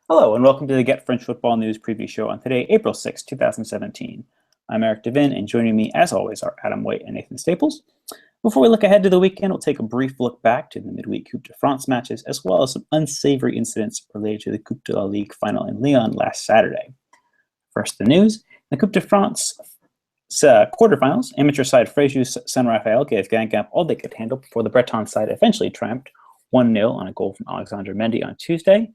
Hello, and welcome to the Get French Football News preview show on today, April 6th, 2017. I'm Eric Devin, and joining me, as always, are Adam White and Nathan Staples. Before we look ahead to the weekend, we'll take a brief look back to the midweek Coupe de France matches, as well as some unsavory incidents related to the Coupe de la Ligue final in Lyon last Saturday. First, the news. The Coupe de France quarterfinals, amateur side Fréjus Saint Raphael gave Guingamp all they could handle before the Breton side eventually triumphed 1-0 on a goal from Alexandre Mendy on Tuesday.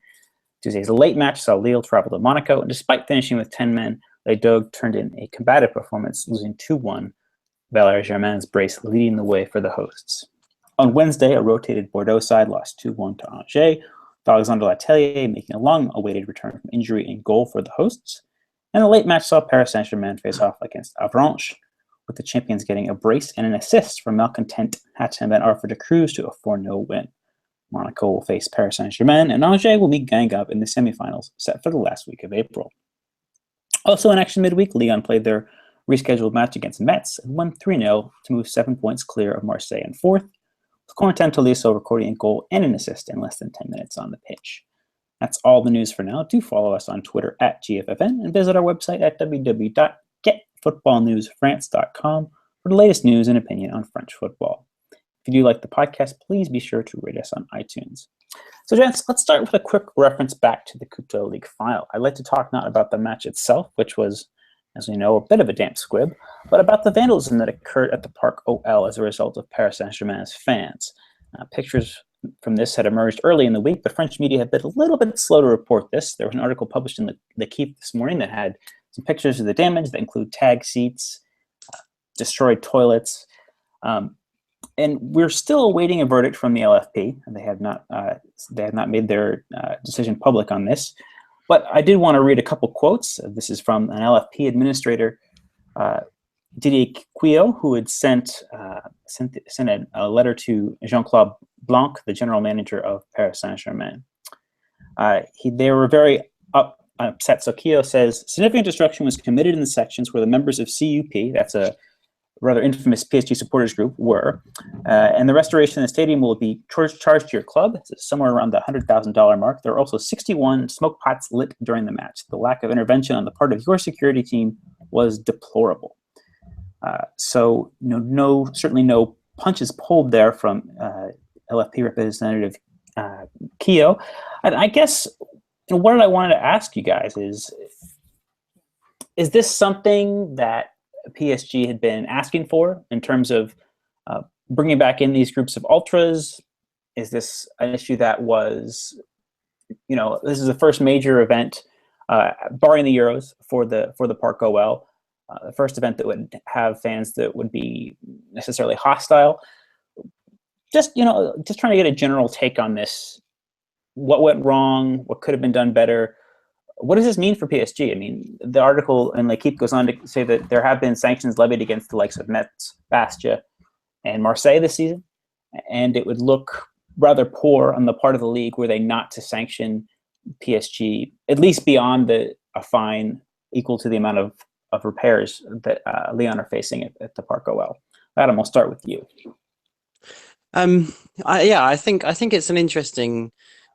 Tuesday's late match saw Lille travel to Monaco, and despite finishing with 10 men, Les Dogues turned in a combative performance, losing 2-1, Valère Germain's brace leading the way for the hosts. On Wednesday, a rotated Bordeaux side lost 2-1 to Angers, with Alexandre Letellier making a long-awaited return from injury in goal for the hosts. And the late match saw Paris Saint-Germain face off against Avranches, with the champions getting a brace and an assist from malcontent Hatem Ben Arfa de Cruz to a 4-0 win. Monaco will face Paris Saint-Germain, and Angers will meet Guingamp in the semifinals, set for the last week of April. Also in action midweek, Lyon played their rescheduled match against Metz and won 3-0 to move 7 points clear of Marseille in fourth, with Corentin Tolisso recording a goal and an assist in less than 10 minutes on the pitch. That's all the news for now. Do follow us on Twitter at GFFN and visit our website at www.getfootballnewsfrance.com for the latest news and opinion on French football. If you do like the podcast, please be sure to rate us on iTunes. So, gents, let's start with a quick reference back to the Coupe de la Ligue final. I'd like to talk not about the match itself, which was, as we know, a bit of a damp squib, but about the vandalism that occurred at the Parc OL as a result of Paris Saint-Germain's fans. Pictures from this had emerged early in the week, but French media have been a little bit slow to report this. There was an article published in the Keep this morning that had some pictures of the damage that include tagged seats, destroyed toilets, and we're still awaiting a verdict from the LFP, and they have not made their decision public on this. But I did want to read a couple quotes. This is from an LFP administrator, Didier Quillot, who had sent a letter to Jean-Claude Blanc, the general manager of Paris Saint-Germain. They were very upset. So Quillot says, significant destruction was committed in the sections where the members of CUP, that's a rather infamous PSG supporters group, were, and the restoration of the stadium will be charged to your club. It's somewhere around the $100,000 mark. There are also 61 smoke pots lit during the match. The lack of intervention on the part of your security team was deplorable. So, certainly no punches pulled there from LFP representative Keogh. And I guess what I wanted to ask you guys is this something that PSG had been asking for in terms of bringing back in these groups of ultras? Is this an issue that was, this is the first major event, barring the Euros, for the Parc OL, the first event that would have fans that would be necessarily hostile. Just trying to get a general take on this. What went wrong? What could have been done better? What does this mean for PSG? I mean, the article in L'Equipe goes on to say that there have been sanctions levied against the likes of Metz, Bastia, and Marseille this season, and it would look rather poor on the part of the league were they not to sanction PSG, at least beyond a fine equal to the amount of repairs that Lyon are facing at the Parc OL. Adam, we'll start with you. I think it's an interesting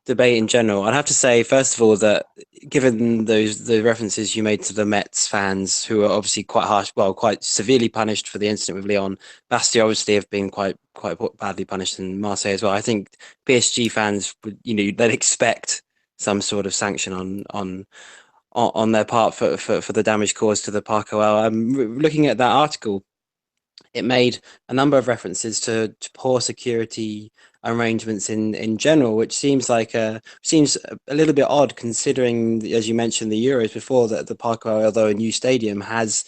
debate in general. I'd have to say, first of all, that given the references you made to the Mets fans, who are obviously quite severely punished for the incident with Lyon, Bastia obviously have been quite badly punished, in Marseille as well. I think PSG fans would, they'd expect some sort of sanction on their part for the damage caused to the Parc OL. Looking at that article, it made a number of references to poor security arrangements in general, which seems a little bit odd, considering, as you mentioned, the Euros before, that the Parc, although a new stadium, has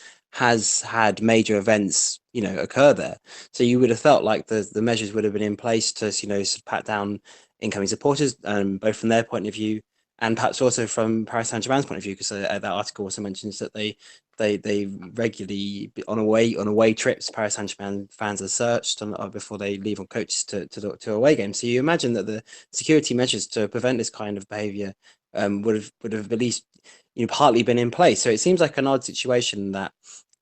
had major events occur there. So you would have felt like the measures would have been in place to sort of pat down incoming supporters, both from their point of view and perhaps also from Paris Saint-Germain's point of view, because that article also mentions that they regularly, on away trips, Paris Saint-Germain fans are searched before they leave on coaches to away games. So you imagine that the security measures to prevent this kind of behaviour would have at least partly been in place. So it seems like an odd situation that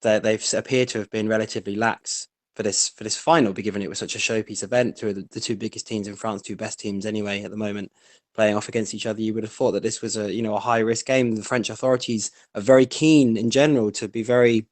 they've appeared to have been relatively lax this final, but given it was such a showpiece event, two of the two biggest teams in France, two best teams anyway at the moment, playing off against each other, you would have thought that this was a high risk game. The French authorities are very keen in general to be very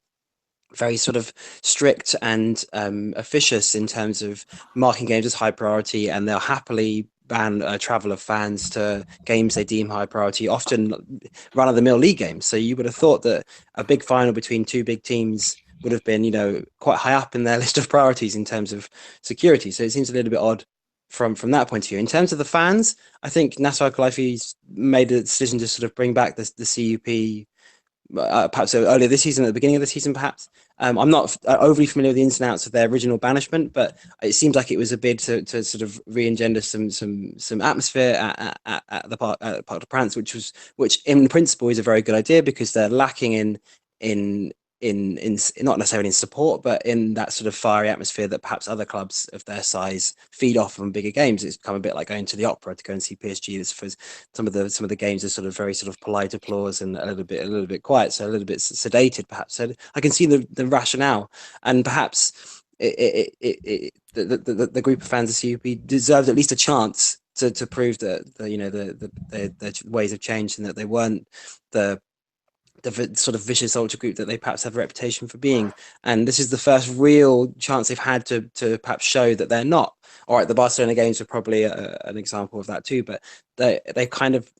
sort of strict and officious in terms of marking games as high priority, and they'll happily ban travel of fans to games they deem high priority, often run-of-the-mill league games. So you would have thought that a big final between two big teams would have been, quite high up in their list of priorities in terms of security. So it seems a little bit odd from that point of view. In terms of the fans, I think Nasser Al-Khelaifi's made a decision to sort of bring back the CUP perhaps earlier this season, at the beginning of the season, perhaps. I'm not overly familiar with the ins and outs of their original banishment, but it seems like it was a bid to sort of re-engender some atmosphere at the Parc de France, which in principle is a very good idea, because they're lacking in not necessarily in support, but in that sort of fiery atmosphere that perhaps other clubs of their size feed off on bigger games. It's become a bit like going to the opera to go and see PSG. For some of the games are sort of very sort of polite applause and a little bit quiet, so a little bit sedated perhaps. So I can see the rationale, and perhaps the group of fans of CUP deserved at least a chance to prove that their ways have changed, and that they weren't the sort of vicious ultra group that they perhaps have a reputation for being. And this is the first real chance they've had to perhaps show that they're not. All right, the Barcelona games are probably an example of that too, but they've kind of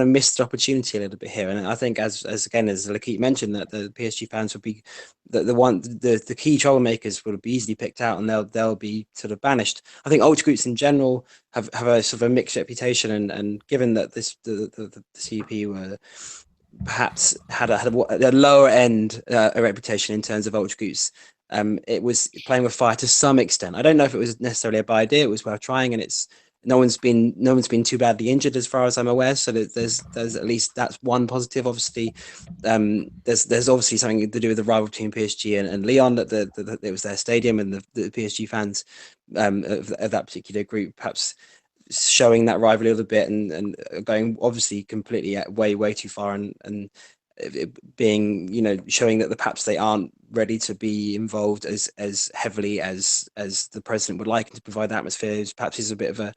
missed the opportunity a little bit here. And I think, as Lakit mentioned, that the PSG fans would be the key troublemakers would be easily picked out, and they'll be sort of banished. I think ultra groups in general have a sort of a mixed reputation, and given that the CP were perhaps had a lower end a reputation in terms of ultra groups, it was playing with fire to some extent. I don't know if it was necessarily a bad idea. It was worth trying, and no one's been too badly injured as far as I'm aware. So there's at least that's one positive. Obviously, there's obviously something to do with the rivalry between PSG and Lyon, that it was their stadium, and the PSG fans of that particular group perhaps showing that rivalry a little bit, and going obviously completely way too far, and being showing that perhaps they aren't ready to be involved as heavily as the president would like, to provide the atmosphere. Perhaps is a bit of a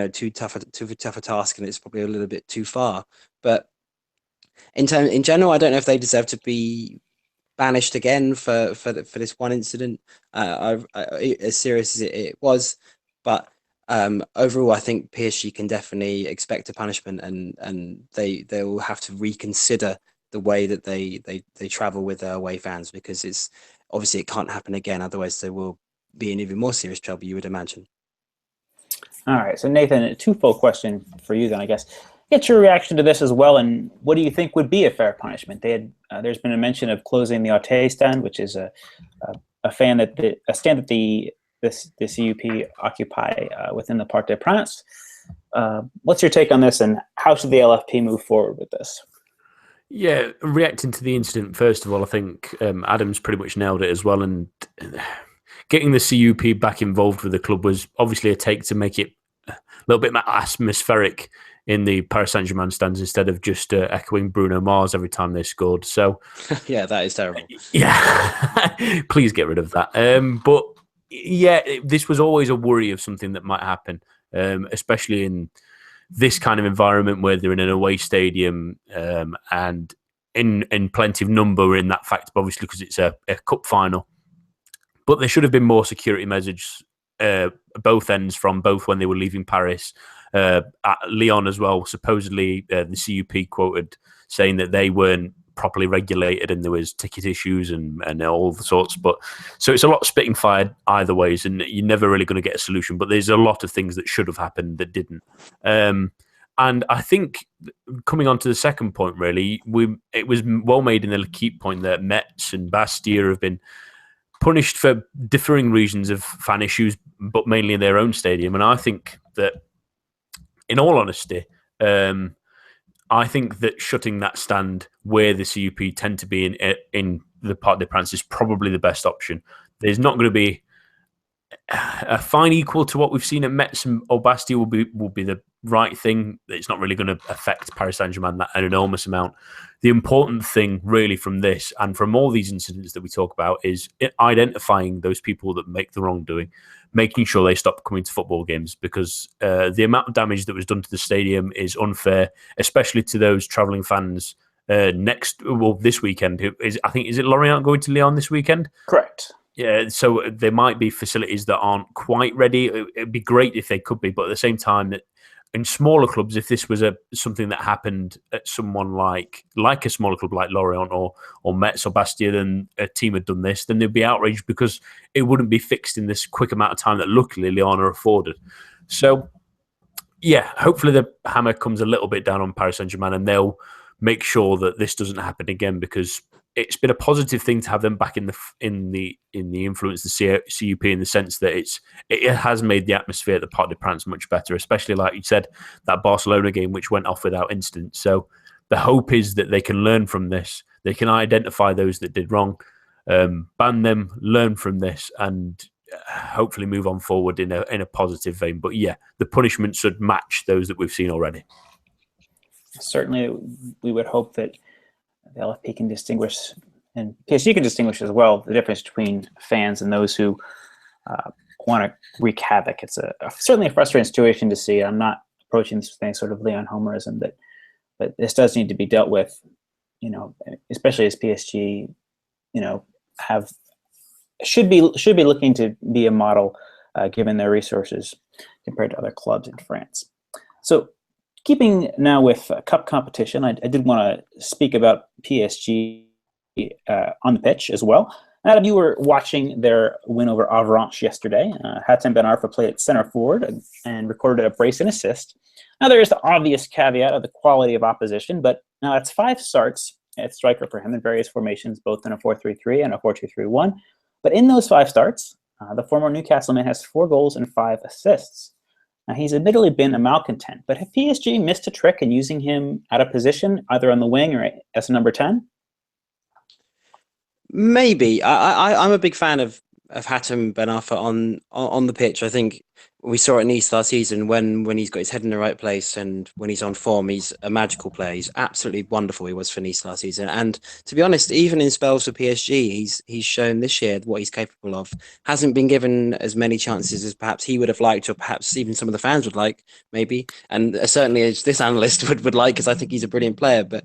too tough a task, and it's probably a little bit too far. But in general, I don't know if they deserve to be banished again for this one incident, as serious as it was. But overall, I think PSG can definitely expect a punishment, and they will have to reconsider the way that they travel with their away fans, because it's obviously it can't happen again. Otherwise, they will be in even more serious trouble, you would imagine. All right, so Nathan, a twofold question for you then, I guess. Get your reaction to this as well, and what do you think would be a fair punishment? There's been a mention of closing the Arte stand, which is a stand that the CUP occupy within the Parc des Princes. What's your take on this, and how should the LFP move forward with this? Yeah, reacting to the incident, first of all, I think Adam's pretty much nailed it as well. And getting the CUP back involved with the club was obviously a take to make it a little bit more atmospheric in the Paris Saint-Germain stands, instead of just echoing Bruno Mars every time they scored. So yeah, that is terrible. Yeah, please get rid of that. But yeah, this was always a worry of something that might happen, especially in this kind of environment where they're in an away stadium, and in plenty of number in that fact, obviously, because it's a cup final. But there should have been more security measures both ends, from both when they were leaving Paris, at Lyon as well. Supposedly, the CUP quoted saying that they weren't properly regulated and there was ticket issues and all the sorts. But so it's a lot of spitting fire either ways, and you're never really going to get a solution. But there's a lot of things that should have happened that didn't. And I think, coming on to the second point, really, it was well made in the L'Equipe point that Metz and Bastia have been punished for differing reasons of fan issues, but mainly in their own stadium. And I think that, in all honesty, I think that shutting that stand where the CUP tend to be in the Parc des Princes is probably the best option. There's not going to be a fine equal to what we've seen at Metz or Bastia. Will be right thing. It's not really going to affect Paris Saint-Germain an enormous amount. The important thing really from this and from all these incidents that we talk about is identifying those people that make the wrongdoing, making sure they stop coming to football games, because the amount of damage that was done to the stadium is unfair, especially to those travelling fans this weekend. I think, is it Lorient going to Lyon this weekend? Correct. Yeah, so there might be facilities that aren't quite ready. It'd be great if they could be, but at the same time, that in smaller clubs, if this was something that happened at someone like a smaller club like Lorient or Metz or Bastia, then a team had done this, then they'd be outraged because it wouldn't be fixed in this quick amount of time that luckily Lyon are afforded. So, yeah, hopefully the hammer comes a little bit down on Paris Saint-Germain and they'll make sure that this doesn't happen again, because it's been a positive thing to have them back in the influence, the CUP, in the sense that it has made the atmosphere at the Parc des Princes much better, especially like you said, that Barcelona game which went off without incident. So the hope is that they can learn from this, they can identify those that did wrong, ban them, learn from this, and hopefully move on forward in a positive vein. But yeah, the punishment should match those that we've seen already. Certainly, we would hope that the LFP can distinguish, and PSG can distinguish as well, the difference between fans and those who want to wreak havoc. It's certainly a frustrating situation to see. I'm not approaching this with any sort of Leon Homerism, but this does need to be dealt with, especially as PSG, should be looking to be a model given their resources compared to other clubs in France. So, keeping now with cup competition, I did want to speak about PSG on the pitch as well. Adam, you were watching their win over Avranches yesterday. Hatem Ben Arfa played at center forward and recorded a brace and assist. Now, there is the obvious caveat of the quality of opposition, but now it's 5 starts at striker for him in various formations, both in a 4-3-3 and a 4-2-3-1. But in those 5 starts, the former Newcastle man has 4 goals and 5 assists. Now, he's admittedly been a malcontent, but have PSG missed a trick in using him out of position, either on the wing or as a number 10? Maybe. I'm a big fan of Hatem Ben Arfa on the pitch. I think we saw it in Nice last season when he's got his head in the right place and when he's on form, he's a magical player. He's absolutely wonderful. He was for Nice last season. And to be honest, even in spells for PSG, he's shown this year what he's capable of. Hasn't been given as many chances as perhaps he would have liked, or perhaps even some of the fans would like, maybe. And certainly as this analyst would like, because I think he's a brilliant player. But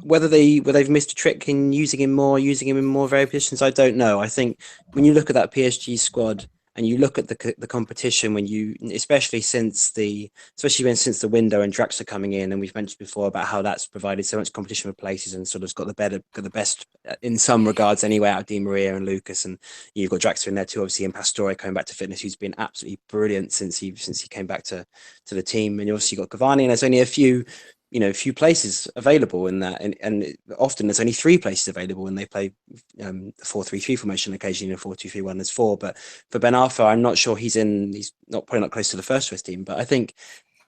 whether they've missed a trick in using him in more varied positions, I don't know. I think when you look at that PSG squad and you look at the competition, especially since the window and Draxler coming in, and we've mentioned before about how that's provided so much competition for places and sort of got the best in some regards anyway out of Di Maria and Lucas, and you've got Draxler in there too, obviously, and Pastore coming back to fitness, who's been absolutely brilliant since he came back to the team, and you obviously got Cavani, and there's only a few places available in that, and often there's only 3 places available when they play the 4-3-3 formation, occasionally in a 4-2-3-1 there's 4. But for Ben Arfa, I'm not sure he's probably not close to the first choice team, but I think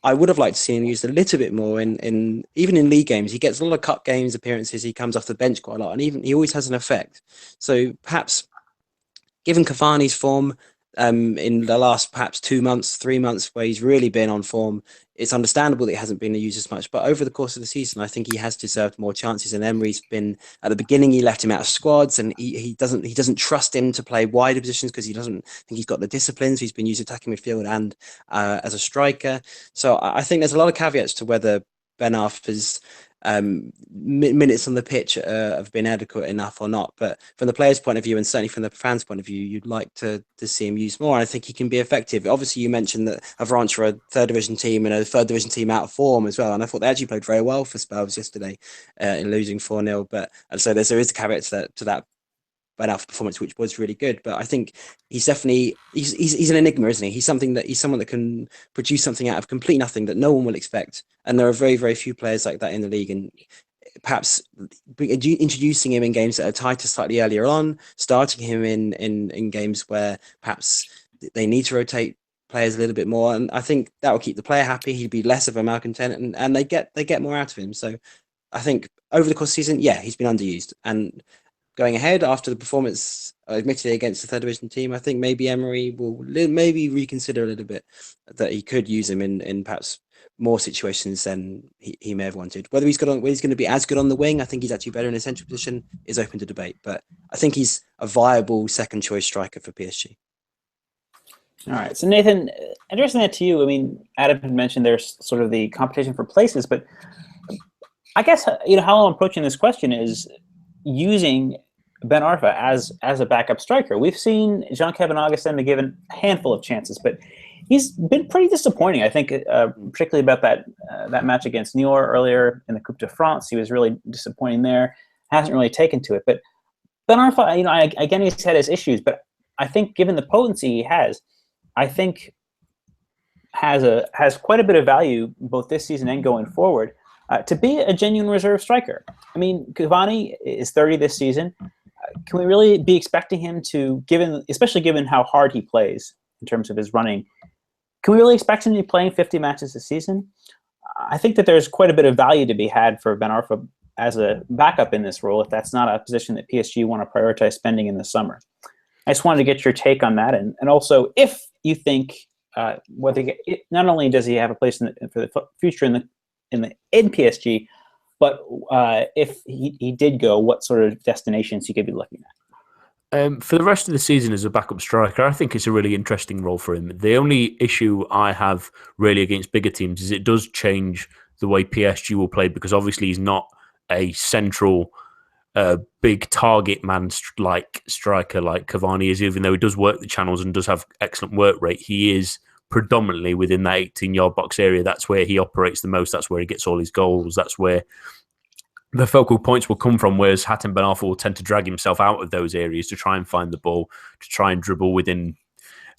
I would have liked to see him used a little bit more in even in league games. He gets a lot of cup games appearances, he comes off the bench quite a lot, and even he always has an effect. So perhaps given Cavani's form in the last perhaps 2 months, 3 months, where he's really been on form, it's understandable that he hasn't been used as much. But over the course of the season, I think he has deserved more chances. And Emery's been, at the beginning, he left him out of squads, and he doesn't trust him to play wider positions because he doesn't think he's got the disciplines. He's been used attacking midfield and as a striker. So I think there's a lot of caveats to whether Ben Arfa's minutes on the pitch have been adequate enough or not. But from the player's point of view, and certainly from the fans' point of view, you'd like to see him used more. I think he can be effective. Obviously, you mentioned that Avranches are a 3rd division team and a 3rd division team out of form as well. And I thought they actually played very well for Spurs yesterday in losing 4-0. And so there is a caveat to that Ben Arfa performance, which was really good. But I think he's definitely he's an enigma, isn't he? He's someone that can produce something out of complete nothing that no one will expect. And there are very, very few players like that in the league. And perhaps introducing him in games that are tighter slightly earlier on, starting him in games where perhaps they need to rotate players a little bit more. And I think that will keep the player happy. He'd be less of a malcontent, and they get more out of him. So I think over the course of the season, yeah, he's been underused. And going ahead after the performance, admittedly against the third division team, I think maybe Emery will maybe reconsider a little bit that he could use him in perhaps more situations than he may have wanted. Whether he's going to be as good on the wing, I think he's actually better in a central position, is open to debate. But I think he's a viable second choice striker for PSG. All right. So Nathan, addressing that to you, I mean, Adam had mentioned there's sort of the competition for places, but I guess how I'm approaching this question is using Ben Arfa as a backup striker. We've seen Jean-Kevin Augustin be given a handful of chances, but he's been pretty disappointing. I think, particularly about that match against Niort earlier in the Coupe de France, he was really disappointing there. Hasn't really taken to it. But Ben Arfa, again, he's had his issues, but I think given the potency he has, I think has quite a bit of value both this season and going forward to be a genuine reserve striker. I mean, Cavani is 30 this season. Can we really be expecting him to, especially given how hard he plays in terms of his running, can we really expect him to be playing 50 matches this season? I think that there's quite a bit of value to be had for Ben Arfa as a backup in this role if that's not a position that PSG want to prioritize spending in the summer. I just wanted to get your take on that, and also if you think not only does he have a place for the future in PSG, but if he did go, what sort of destinations he could be looking at? For the rest of the season as a backup striker, I think it's a really interesting role for him. The only issue I have really against bigger teams is it does change the way PSG will play, because obviously he's not a central big target man like striker like Cavani is, even though he does work the channels and does have excellent work rate. He is predominantly within that 18-yard box area. That's where he operates the most. That's where he gets all his goals. That's where the focal points will come from, whereas Hatem Ben Arfa will tend to drag himself out of those areas to try and find the ball, to try and dribble within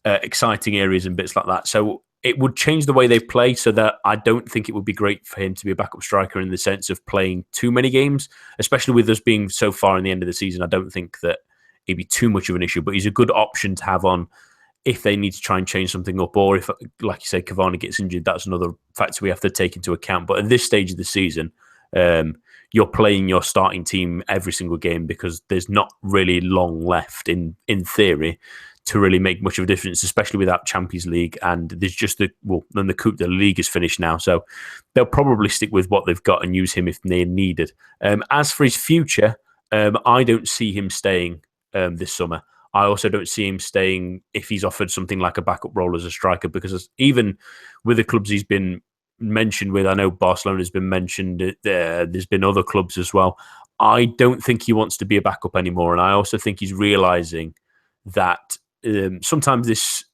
exciting areas and bits like that. So it would change the way they play, so that I don't think it would be great for him to be a backup striker in the sense of playing too many games, especially with us being so far in the end of the season. I don't think that it'd be too much of an issue, but he's a good option to have on if they need to try and change something up, or if, like you say, Cavani gets injured. That's another factor we have to take into account. But at this stage of the season, you're playing your starting team every single game because there's not really long left in theory to really make much of a difference, especially without Champions League. And there's just then the Coupe de League is finished now. So they'll probably stick with what they've got and use him if they're needed. As for his future, I don't see him staying this summer. I also don't see him staying if he's offered something like a backup role as a striker, because even with the clubs he's been mentioned with, I know Barcelona's been mentioned, there's been other clubs as well. I don't think he wants to be a backup anymore. And I also think he's realising that sometimes this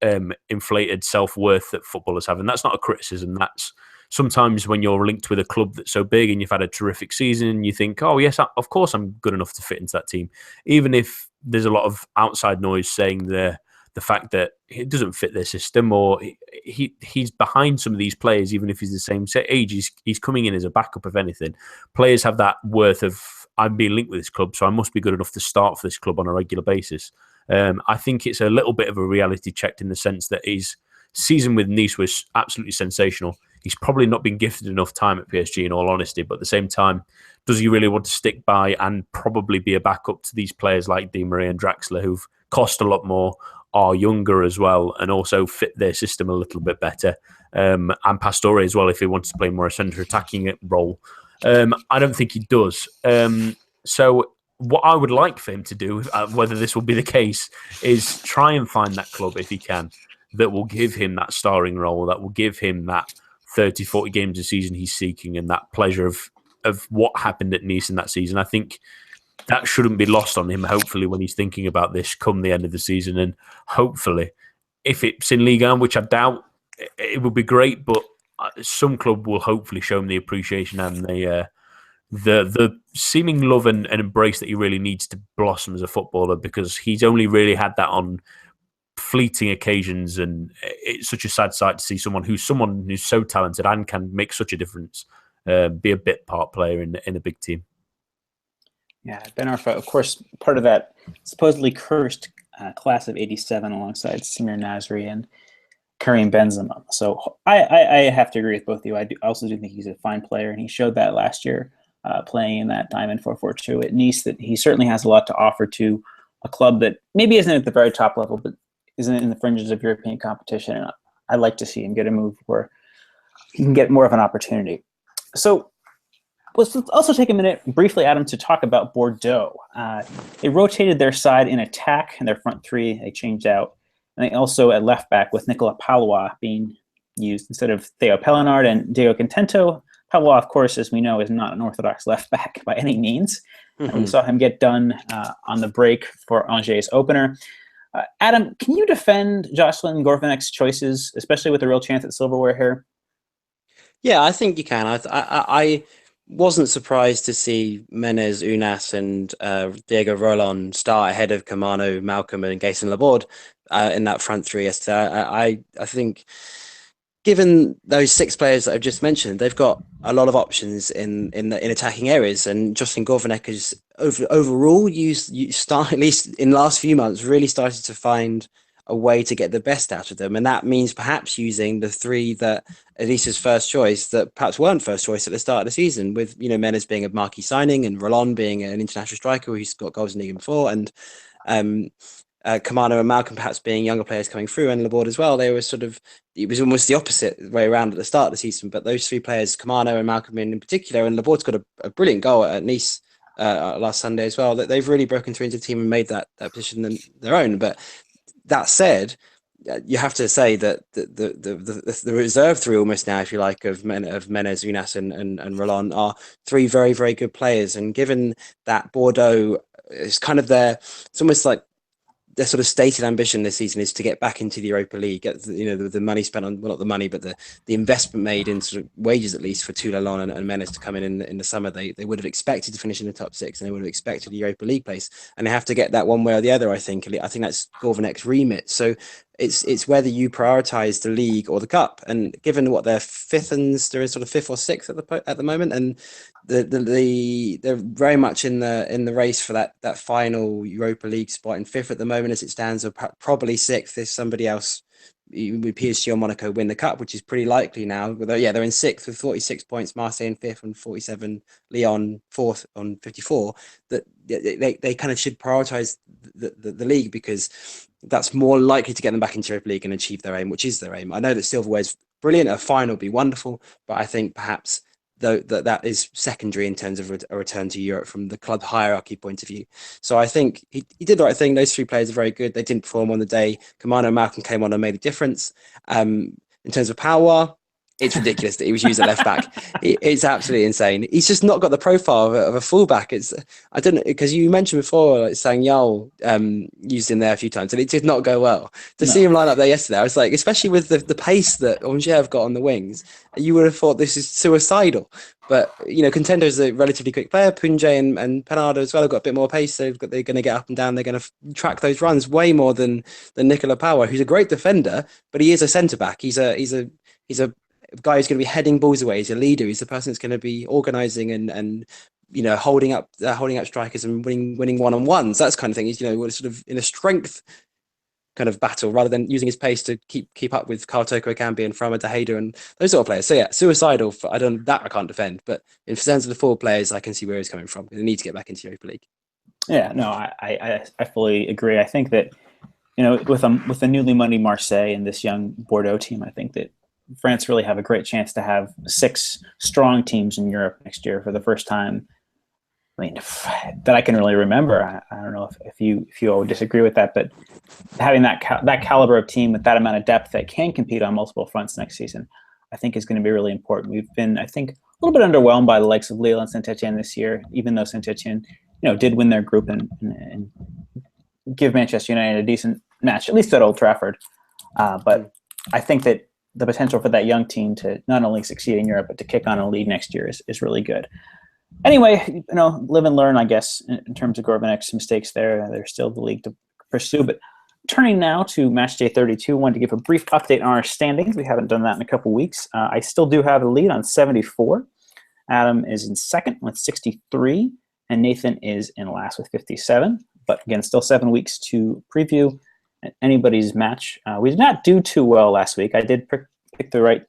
inflated self-worth that footballers have, and that's not a criticism, that's sometimes when you're linked with a club that's so big and you've had a terrific season, you think, oh yes, of course I'm good enough to fit into that team, even if there's a lot of outside noise saying the fact that it doesn't fit their system, or he's behind some of these players, even if he's the same age. He's coming in as a backup, if anything. Players have that worth of, I'm being linked with this club, so I must be good enough to start for this club on a regular basis. I think it's a little bit of a reality check in the sense that his season with Nice was absolutely sensational. He's probably not been gifted enough time at PSG, in all honesty, but at the same time, does he really want to stick by and probably be a backup to these players like Di Maria and Draxler, who've cost a lot more, are younger as well, and also fit their system a little bit better, and Pastore as well, if he wants to play more a centre attacking role? I don't think he does. So what I would like for him to do, whether this will be the case, is try and find that club, if he can, that will give him that starring role, that will give him that 30, 40 games a season he's seeking, and that pleasure of what happened at Nice in that season. I think that shouldn't be lost on him, hopefully, when he's thinking about this come the end of the season. And hopefully, if it's in Ligue 1, which I doubt, it would be great, but some club will hopefully show him the appreciation and the seeming love and embrace that he really needs to blossom as a footballer, because he's only really had that on fleeting occasions, and it's such a sad sight to see someone who's so talented and can make such a difference be a bit part player in a big team. Yeah, Ben Arfa, of course, part of that supposedly cursed class of '87 alongside Samir Nasri and Karim Benzema. So I have to agree with both of you. I also do think he's a fine player, and he showed that last year playing in that Diamond 442 at Nice, that he certainly has a lot to offer to a club that maybe isn't at the very top level, but isn't in the fringes of European competition. And I'd like to see him get a move where he can get more of an opportunity. So let's also take a minute briefly, Adam, to talk about Bordeaux. They rotated their side in attack, and their front three they changed out. And they also at left back with Nicolas Palois being used instead of Theo Pellinard and Diego Contento. Palois, of course, as we know, is not an orthodox left back by any means. Mm-hmm. We saw him get done on the break for Angers' opener. Adam, can you defend Jocelyn Gourvenec's choices, especially with a real chance at silverware here? Yeah, I think you can. I wasn't surprised to see Menez, Unas, and Diego Roland start ahead of Camano, Malcolm, and Gayson Laborde in that front three yesterday. I think, given those 6 players that I've just mentioned, they've got a lot of options in attacking areas, and Jocelyn Gourvenec has overall at least in the last few months, really started to find a way to get the best out of them, and that means perhaps using the 3 that Elisa's first choice that perhaps weren't first choice at the start of the season, with Menez being a marquee signing and Roland being an international striker who's got goals in the league before, and Camano and Malcolm perhaps being younger players coming through, and Laborde as well. They were it was almost the opposite way around at the start of the season, but those 3 players, Camano and Malcolm in particular, and Laborde's got a brilliant goal at Nice last Sunday as well, that they've really broken through into the team and made that position their own. But that said, you have to say that the reserve 3 almost now, if you like, of Menez, Unas, and Roland are 3 very, very good players. And given that Bordeaux is kind of it's almost like their sort of stated ambition this season is to get back into the Europa League, get the money spent on, well, not the money, but the investment made in sort of wages, at least for Toulon and Menez to come in the summer. They would have expected to finish in the top 6, and they would have expected the Europa League place, and they have to get that one way or the other. I think that's Gourvenec's remit. So it's whether you prioritise the league or the cup, and given what they're 5th and they're in sort of 5th or 6th at the moment, and they're very much in the race for that final Europa League spot, in 5th at the moment as it stands, or probably 6th if somebody else with PSG or Monaco win the cup, which is pretty likely now. They're in 6th with 46 points, Marseille in 5th on 47, Lyon 4th on 54. That they kind of should prioritise the league, because that's more likely to get them back into Europa League and achieve their aim, which is their aim. I know that silverware's brilliant, a final would be wonderful, but I think perhaps that is secondary in terms of a return to Europe from the club hierarchy point of view. So I think he did the right thing. Those 3 players are very good. They didn't perform on the day. Camano and Malcolm came on and made a difference. In terms of power, it's ridiculous that he was used at left back. It's absolutely insane. He's just not got the profile of a fullback. I don't know, because you mentioned before, like, Sang-Yol used him there a few times, and it did not go well. To see him line up there yesterday, I was like, especially with the pace that Angers have got on the wings, you would have thought this is suicidal. But Contendo's a relatively quick player. Punje and Penardo as well have got a bit more pace. They're going to get up and down. They're going to track those runs way more than Nicolas Power, who's a great defender, but he is a centre back. He's a guy who's going to be heading balls away. He's a leader. He's the person that's going to be organising and holding up strikers and winning one-on-ones. That's kind of thing. He's sort of in a strength kind of battle rather than using his pace to keep up with Carl Toko Ekambi and Frama Tejeda and those sort of players. So yeah, suicidal. I can't defend. But in terms of the 4 players, I can see where he's coming from. They need to get back into Europa League. Yeah, no, I fully agree. I think that with the newly money Marseille and this young Bordeaux team, I think that France really have a great chance to have 6 strong teams in Europe next year for the first time. I mean, that I can really remember. I don't know if you all disagree with that, but having that caliber of team with that amount of depth that can compete on multiple fronts next season, I think is going to be really important. We've been, I think, a little bit underwhelmed by the likes of Lille and Saint-Etienne this year, even though Saint-Etienne, did win their group and give Manchester United a decent match, at least at Old Trafford. But I think that the potential for that young team to not only succeed in Europe, but to kick on a league next year is really good. Anyway, live and learn, I guess, in terms of Gourvenec's mistakes there. There's still the league to pursue. But turning now to Matchday 32, I wanted to give a brief update on our standings. We haven't done that in a couple weeks. I still do have a lead on 74. Adam is in second with 63, and Nathan is in last with 57. But again, still 7 weeks to preview anybody's match. We did not do too well last week. I did pick the right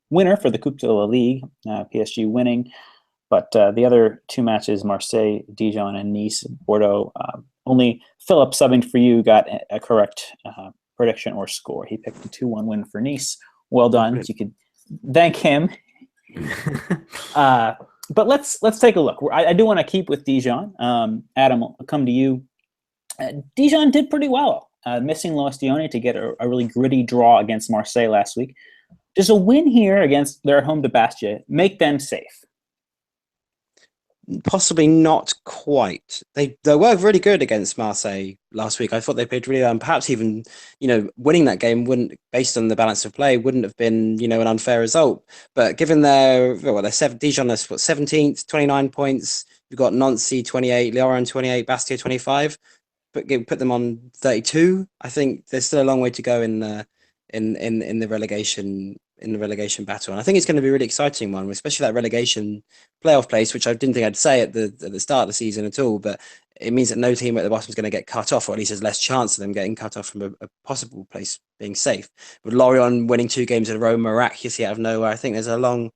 winner for the Coupe de la Ligue, PSG winning. But the other two matches, Marseille, Dijon, and Nice, Bordeaux, only Philip, subbing for you, got a correct prediction or score. He picked a 2-1 win for Nice. Well done. You could thank him. But let's take a look. I do want to keep with Dijon. Adam, I'll come to you. Dijon did pretty well, missing Lois Dione to get a really gritty draw against Marseille last week. Does a win here against their home to Mathchday make them safe? Possibly not quite. They were really good against Marseille last week. I thought they played really well, and perhaps even winning that game wouldn't, based on the balance of play, wouldn't have been an unfair result. But given they're Dijon is 17th, 29 points. You've got Nancy 28, Lyon 28, Bastia 25. But put them on 32. I think there's still a long way to go in the relegation battle, and I think it's going to be a really exciting one, especially that relegation playoff place, which I didn't think I'd say at the start of the season at all. But it means that no team at the bottom is going to get cut off, or at least there's less chance of them getting cut off from a possible place being safe. With Lorient winning 2 games in a row miraculously out of nowhere, I think there's a long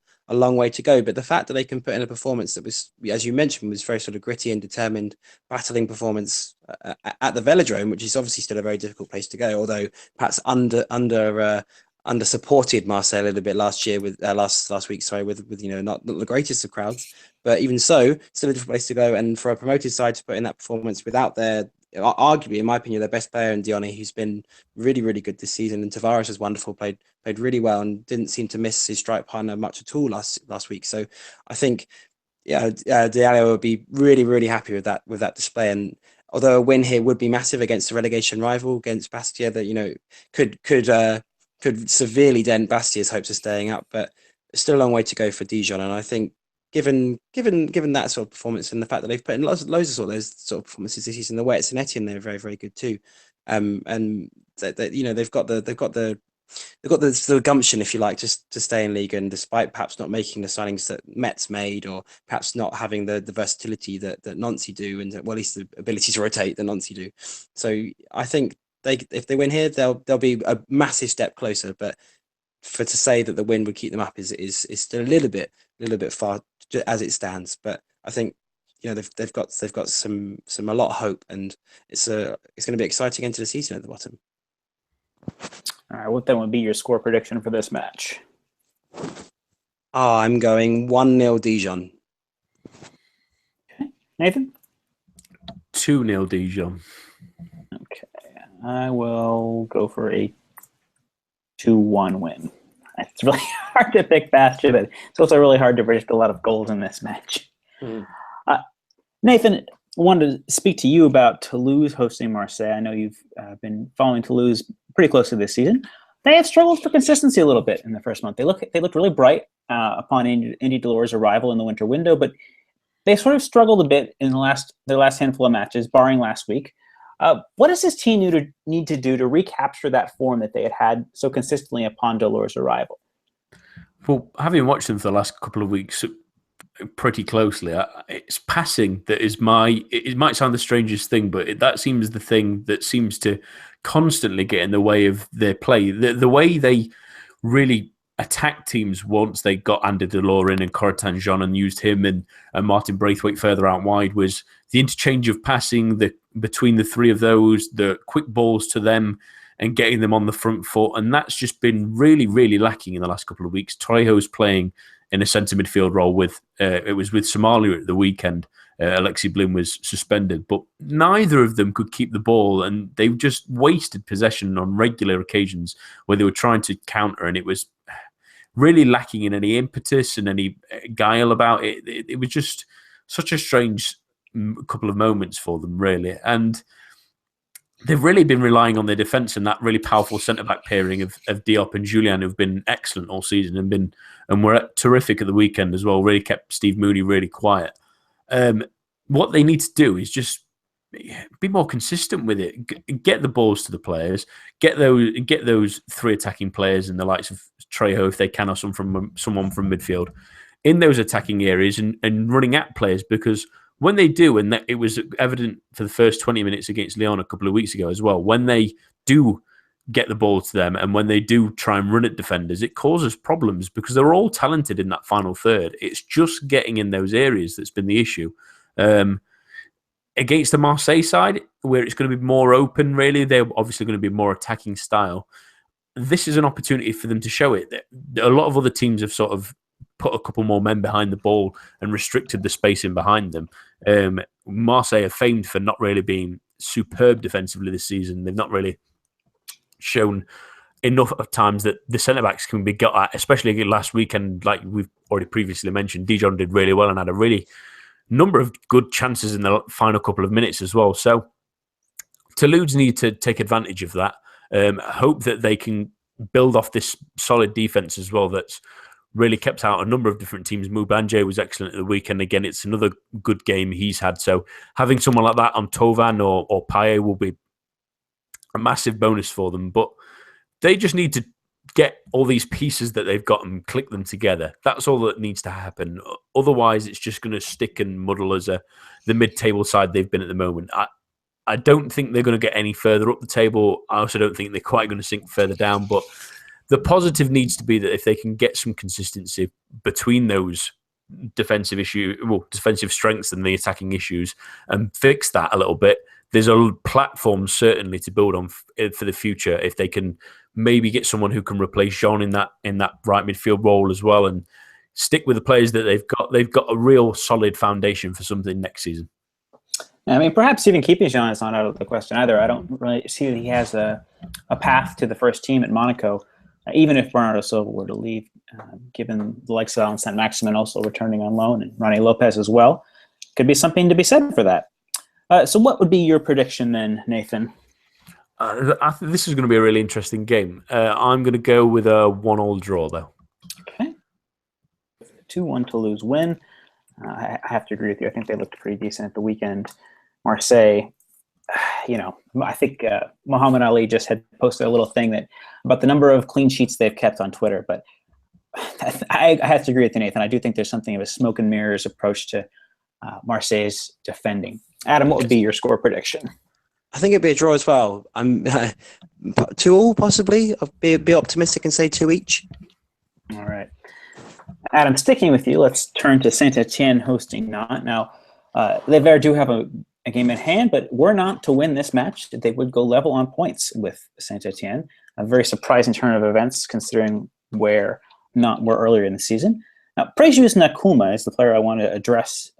way to go. But the fact that they can put in a performance that was, as you mentioned, was very sort of gritty and determined, battling performance at the Velodrome, which is obviously still a very difficult place to go, although perhaps under supported Marseille a little bit last year with last week, with not the greatest of crowds, but even so, still a different place to go. And for a promoted side to put in that performance without their, arguably, in my opinion, their best player in Dione, who's been really, really good this season, and Tavares was wonderful, played really well, and didn't seem to miss his strike partner much at all last week. So I think, Diallo would be really, really happy with that display. And although a win here would be massive against a relegation rival, against Bastia, that could severely dent Bastia's hopes of staying up, but there's still a long way to go for Dijon. And I think, given that sort of performance and the fact that they've put in loads of those sort of performances this season, the way it's in Etienne, they're very, very good too. And they've got the gumption, if you like, just to stay in league, and despite perhaps not making the signings that Metz made, or perhaps not having the versatility that Nancy do, and at least the ability to rotate that Nancy do. So I think if they win here, they'll be a massive step closer. But to say that the win would keep them up is still a little bit far as it stands. But I think they've got a lot of hope, and it's going to be exciting into the season at the bottom. All right, what then would be your score prediction for this match? I'm going 1-0 Dijon. Okay, Nathan? 2-0 Dijon. Okay, I will go for a 2-1 win. It's really hard to pick Bastia, but it's also really hard to predict a lot of goals in this match. Nathan, I wanted to speak to you about Toulouse hosting Marseille. I know you've been following Toulouse pretty closely this season. They have struggled for consistency a little bit in the first month. They looked really bright upon Indy Delors' arrival in the winter window, but they sort of struggled a bit in their last handful of matches, barring last week. What does this team need to do to recapture that form that they had so consistently upon Delors' arrival? Well, having watched them for the last couple of weeks pretty closely, it's passing that is it might sound the strangest thing, but that seems the thing that seems to constantly get in the way of their play. The way they really attacked teams once they got Andy Delors in and Corentin Jean and used him and Martin Braithwaite further out wide was the interchange of passing between the three of those, the quick balls to them and getting them on the front foot. And that's just been really, really lacking in the last couple of weeks. Trejo's playing in a centre midfield role it was with Somalia at the weekend. Alexi Bloom was suspended, but neither of them could keep the ball, and they just wasted possession on regular occasions where they were trying to counter, and it was really lacking in any impetus and any guile about it. It was just such a strange couple of moments for them, really. And they've really been relying on their defence and that really powerful centre-back pairing of Diop and Julian, who've been excellent all season and were terrific at the weekend as well, really kept Steve Mooney really quiet. What they need to do is just be more consistent with it. Get the balls to the players. Get those three attacking players and the likes of Trejo, if they can, or someone from midfield in those attacking areas and running at players. Because when they do, and it was evident for the first 20 minutes against Lyon a couple of weeks ago as well, when they do get the ball to them, and when they do try and run at defenders, it causes problems because they're all talented in that final third. It's just getting in those areas that's been the issue. Against the Marseille side, where it's going to be more open, really, they're obviously going to be more attacking style. This is an opportunity for them to show it. A lot of other teams have sort of put a couple more men behind the ball and restricted the spacing behind them. Marseille are famed for not really being superb defensively this season. They've not really shown enough of times that the centre-backs can be got at, especially last weekend, like we've already previously mentioned. Dijon did really well and had a really number of good chances in the final couple of minutes as well. So Toulouse need to take advantage of that. Hope that they can build off this solid defence as well that's really kept out a number of different teams. Mathchday was excellent at the weekend. Again, it's another good game he's had. So having someone like that on Thauvin or Payet will be a massive bonus for them. But they just need to get all these pieces that they've got and click them together. That's all that needs to happen. Otherwise, it's just going to stick and muddle as the mid-table side they've been at the moment. I don't think they're going to get any further up the table. I also don't think they're quite going to sink further down. But the positive needs to be that if they can get some consistency between those defensive strengths and the attacking issues and fix that a little bit, there's a platform certainly to build on for the future if they can maybe get someone who can replace Jean in that right midfield role as well and stick with the players that they've got. They've got a real solid foundation for something next season. I mean, perhaps even keeping Jean is not out of the question either. I don't really see that he has a path to the first team at Monaco, even if Bernardo Silva were to leave, given the likes of Alan Saint-Maximin also returning on loan and Ronnie Lopez as well. Could be something to be said for that. So what would be your prediction then, Nathan? I think this is going to be a really interesting game. I'm going to go with a 1-1 draw, though. Okay. 2-1 Toulouse win. I have to agree with you. I think they looked pretty decent at the weekend. Marseille, I think Muhammad Ali just had posted a little thing about the number of clean sheets they've kept on Twitter. But I have to agree with you, Nathan. I do think there's something of a smoke and mirrors approach to Marseille's defending. Adam, what would be your score prediction? I think it'd be a draw as well. I'm 2-2 possibly. I'll be optimistic and say 2 each. All right. Adam, sticking with you, let's turn to Saint-Etienne hosting Nantes. Now, Les Verts do have a game in hand, but were not to win this match, they would go level on points with Saint-Etienne. A very surprising turn of events considering where Nantes were earlier in the season. Now, Précieux Nakuma is the player I want to address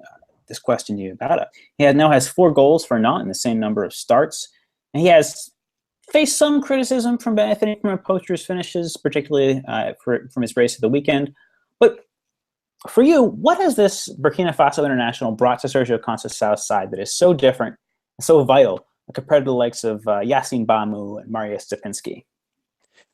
this question to you about. He now has 4 goals for Nantes in the same number of starts, and he has faced some criticism from benefiting from Poacher's finishes, particularly from his brace at the weekend. But for you, what has this Burkina Faso international brought to Sergio Conceição's side that is so different and so vital compared to the likes of Yassine Bamou and Marius Stupinski?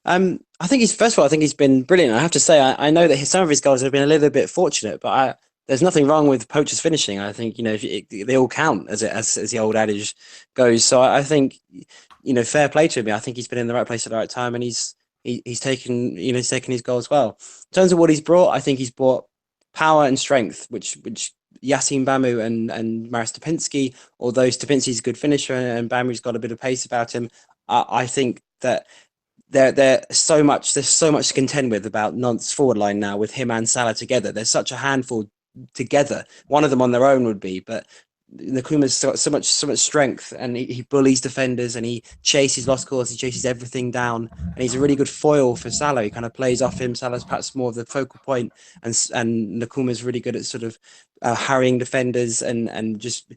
I think he's been brilliant. I have to say, I know that some of his goals have been a little bit fortunate, but there's nothing wrong with Poacher's finishing. I think they all count as the old adage goes. So I think fair play to him. I think he's been in the right place at the right time, and he's taken his goals well. In terms of what he's brought, I think he's brought power and strength, which Yassine Bamou and Marius Stupinski, although Stupinski's a good finisher and Bamou's got a bit of pace about him, I think that there's so much to contend with about Nantes' forward line now with him and Salah together. There's such a handful together. One of them on their own would be, but Nakuma's got so much strength, and he bullies defenders, and he chases lost cause, he chases everything down, and he's a really good foil for Salah. He kind of plays off him. Salah's perhaps more of the focal point, and Nakuma's really good at sort of harrying defenders and just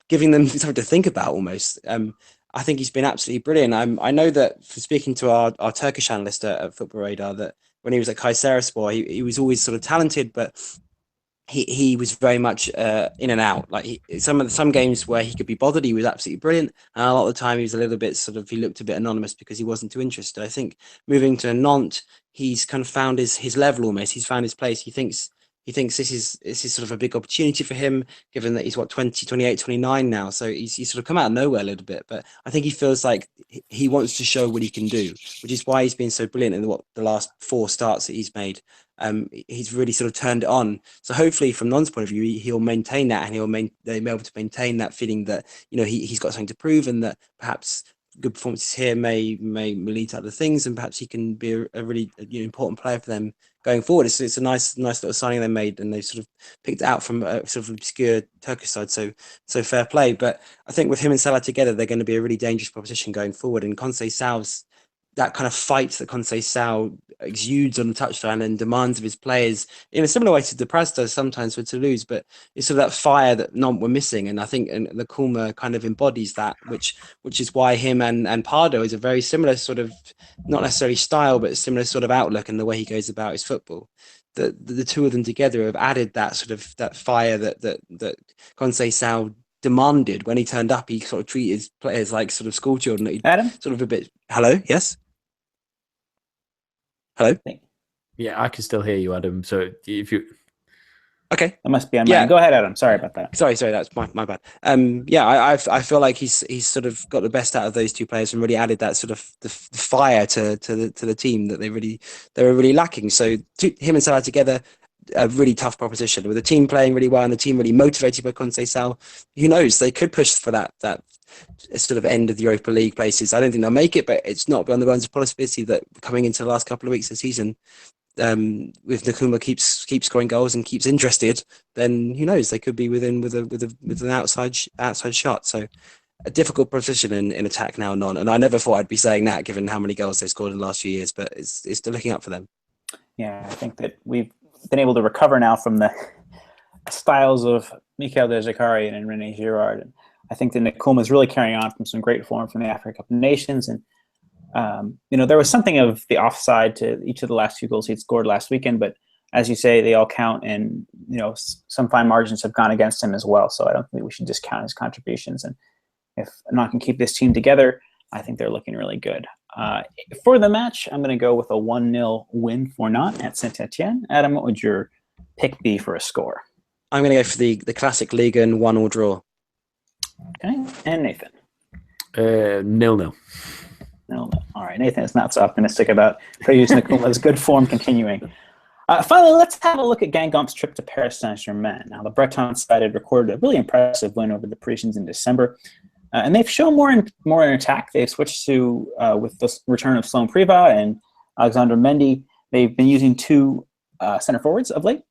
giving them something to think about almost. I think he's been absolutely brilliant. I know that for speaking to our Turkish analyst at Football Radar, that when he was at Kayserispor, he was always sort of talented, but he was very much in and out. Like some games where he could be bothered, he was absolutely brilliant, and a lot of the time he was a little bit he looked a bit anonymous because he wasn't too interested. I think moving to Nantes, he's kind of found his level almost. He's found his place. He thinks this is sort of a big opportunity for him, given that he's 28, 29 now. So he's sort of come out of nowhere a little bit, but I think he feels like he wants to show what he can do, which is why he's been so brilliant in the last 4 starts that he's made. He's really sort of turned it on. So hopefully, from Nantes' point of view, he'll maintain that, and they'll be able to maintain that feeling that he's got something to prove, and that perhaps good performances here may lead to other things, and perhaps he can be a really important player for them going forward. It's a nice little signing they made, and they sort of picked it out from a sort of obscure Turkish side. So fair play. But I think with him and Salah together, they're going to be a really dangerous proposition going forward. And Conceição's that kind of fight that Conceição exudes on the touchline and demands of his players in a similar way to Depraz does sometimes for Toulouse, but it's sort of that fire that none were missing. And I think the Kulma kind of embodies that, which is why him and Pardo is a very similar sort of, not necessarily style, but similar sort of outlook and the way he goes about his football. The two of them together have added that sort of that fire that Conceição demanded when he turned up. He sort of treated his players like sort of school children. Adam? Sort of a bit. Hello? Yes? Hello? Yeah, I can still hear you, Adam. So if you... Okay. That must be on mine. Go ahead, Adam. Sorry about that. Sorry, that's my bad. I feel like he's sort of got the best out of those two players and really added that sort of the fire to the team that they were really lacking. So him and Salah together, a really tough proposition with the team playing really well and the team really motivated by Conceição. Who knows? They could push for that sort of end of the Europa League places. I don't think they'll make it, but it's not beyond the bounds of possibility that coming into the last couple of weeks of the season, if Nakuma keeps scoring goals and keeps interested, then who knows? They could be with an outside shot. So a difficult position in attack now, and I never thought I'd be saying that given how many goals they've scored in the last few years, but it's still looking up for them. Yeah, I think that we've been able to recover now from the styles of Mikel De Zakarian and René Girard. And I think that Nakuma is really carrying on from some great form from the Africa Cup of Nations. And, there was something of the offside to each of the last two goals he'd scored last weekend. But as you say, they all count, and, some fine margins have gone against him as well. So I don't think we should discount his contributions. And if Not can keep this team together, I think they're looking really good. For the match, I'm going to go with a 1-0 win for Nantes at Saint-Etienne. Adam, what would your pick be for a score? I'm going to go for the classic Ligue 1 1-1 draw. Okay, and Nathan? 0-0. 0-0. All right, Nathan is not so optimistic about Prayus Nakuma's good form continuing. Finally, let's have a look at Gangomp's trip to Paris Saint-Germain. Now, the Breton side had recorded a really impressive win over the Parisians in December. And they've shown more in attack. They've switched to, with the return of Sloan Privat and Alexandre Mendy, they've been using two center forwards of late.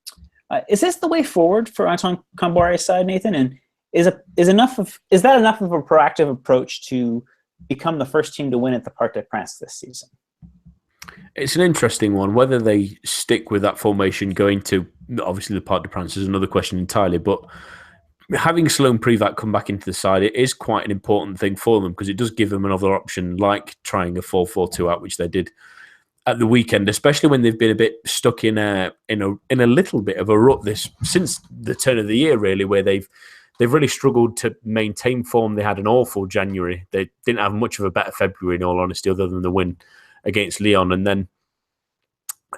Is this the way forward for Antoine Camboire's side, Nathan? And is that enough of a proactive approach to become the first team to win at the Parc des Princes this season? It's an interesting one. Whether they stick with that formation going to, obviously, the Parc des Princes is another question entirely, but having Sloan Privat come back into the side, it is quite an important thing for them because it does give them another option, like trying a 4-4-2 out, which they did at the weekend, especially when they've been a bit stuck in a little bit of a rut since the turn of the year, really, where they've really struggled to maintain form. They had an awful January. They didn't have much of a better February, in all honesty, other than the win against Lyon. And then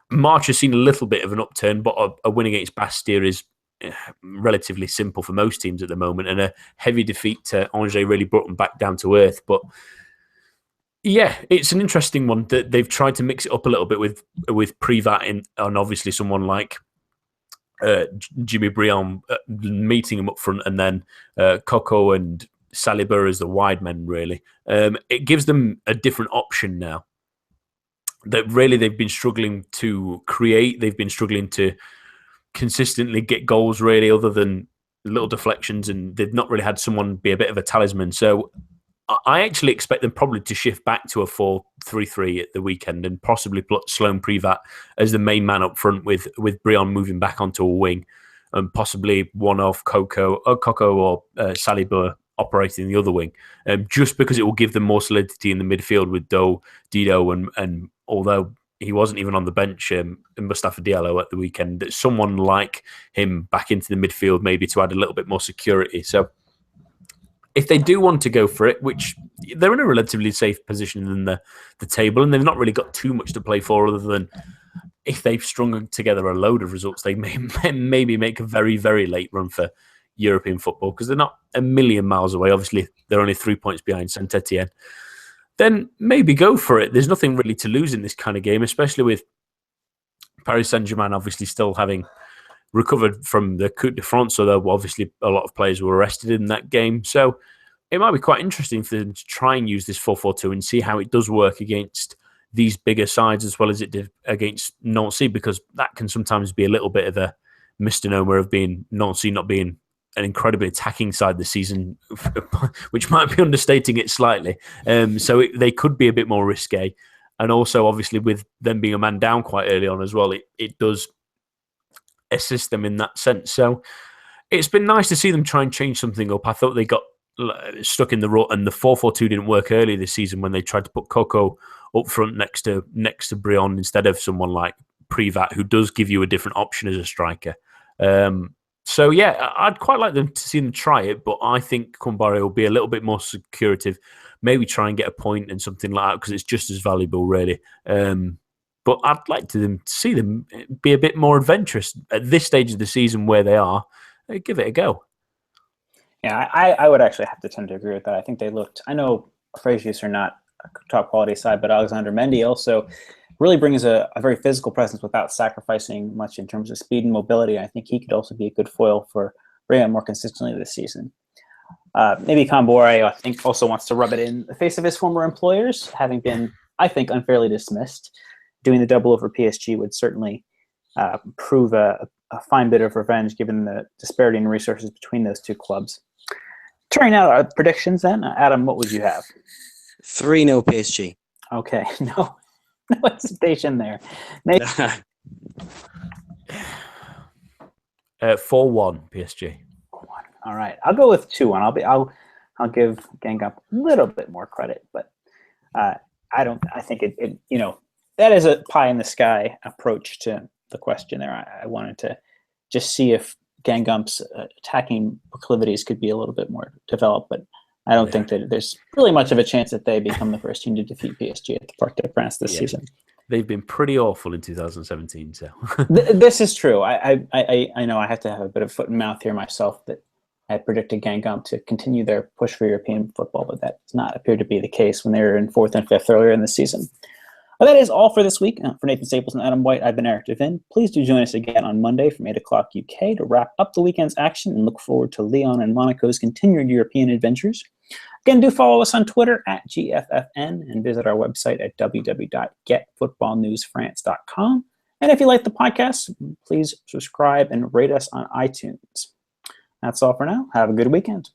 March has seen a little bit of an upturn, but a win against Bastia is relatively simple for most teams at the moment, and a heavy defeat to Angers really brought them back down to earth. But yeah, it's an interesting one that they've tried to mix it up a little bit with Privat and obviously someone like Jimmy Briand meeting him up front, and then Coco and Saliba as the wide men, really. It gives them a different option now that really they've been struggling to create. They've been struggling to consistently get goals, really, other than little deflections, and they've not really had someone be a bit of a talisman. So I actually expect them probably to shift back to a 4-3-3 at the weekend and possibly put Sloan Privat as the main man up front with Briand moving back onto a wing, and possibly one of Coco or Saliba operating the other wing, just because it will give them more solidity in the midfield with Dido and although he wasn't even on the bench, Mustafa Diallo at the weekend, that someone like him back into the midfield maybe to add a little bit more security. So if they do want to go for it, which they're in a relatively safe position in the table, and they've not really got too much to play for other than if they've strung together a load of results, they may maybe make a very, very late run for European football because they're not a million miles away. Obviously, they're only 3 points behind Saint-Etienne. Then maybe go for it. There's nothing really to lose in this kind of game, especially with Paris Saint-Germain obviously still having recovered from the Coupe de France, although obviously a lot of players were arrested in that game. So it might be quite interesting for them to try and use this 4-4-2 and see how it does work against these bigger sides as well as it did against Nancy, because that can sometimes be a little bit of a misnomer of being Nancy not being an incredibly attacking side this season, which might be understating it slightly. They could be a bit more risque. And also, obviously, with them being a man down quite early on as well, it does assist them in that sense. So it's been nice to see them try and change something up. I thought they got stuck in the rut, and the 4-4-2 didn't work early this season when they tried to put Coco up front next to Brion instead of someone like Privat, who does give you a different option as a striker. So yeah, I'd quite like them to see them try it, but I think Cumbare will be a little bit more secretive, maybe try and get a point and something like that, because it's just as valuable, really. But I'd like to see them be a bit more adventurous at this stage of the season where they are. Give it a go. Yeah, I would actually have to tend to agree with that. I think they looked. I know Frasius are not a top quality side, but Alexander Mendy also really brings a very physical presence without sacrificing much in terms of speed and mobility. I think he could also be a good foil for Brian more consistently this season. Maybe Kambore, I think, also wants to rub it in the face of his former employers, having been, I think, unfairly dismissed. Doing the double over PSG would certainly prove a fine bit of revenge, given the disparity in resources between those two clubs. Turning now to our predictions then. Adam, what would you have? 3-0 PSG. Okay, no hesitation there. Maybe 4-1 PSG. All right, I'll go with 2-1. I'll give Guingamp a little bit more credit, but I think it that is a pie in the sky approach to the question there. I wanted to just see if Guingamp's attacking proclivities could be a little bit more developed, but I don't think that there's really much of a chance that they become the first team to defeat PSG at the Parc des Princes this season. They've been pretty awful in 2017. So this is true. I know I have to have a bit of foot and mouth here myself that I predicted Guingamp to continue their push for European football, but that does not appear to be the case when they were in 4th and 5th earlier in the season. Well, that is all for this week. For Nathan Staples and Adam White, I've been Eric Devin. Please do join us again on Monday from 8 o'clock UK to wrap up the weekend's action and look forward to Lyon and Monaco's continued European adventures. Again, do follow us on Twitter at GFFN and visit our website at www.getfootballnewsfrance.com. And if you like the podcast, please subscribe and rate us on iTunes. That's all for now. Have a good weekend.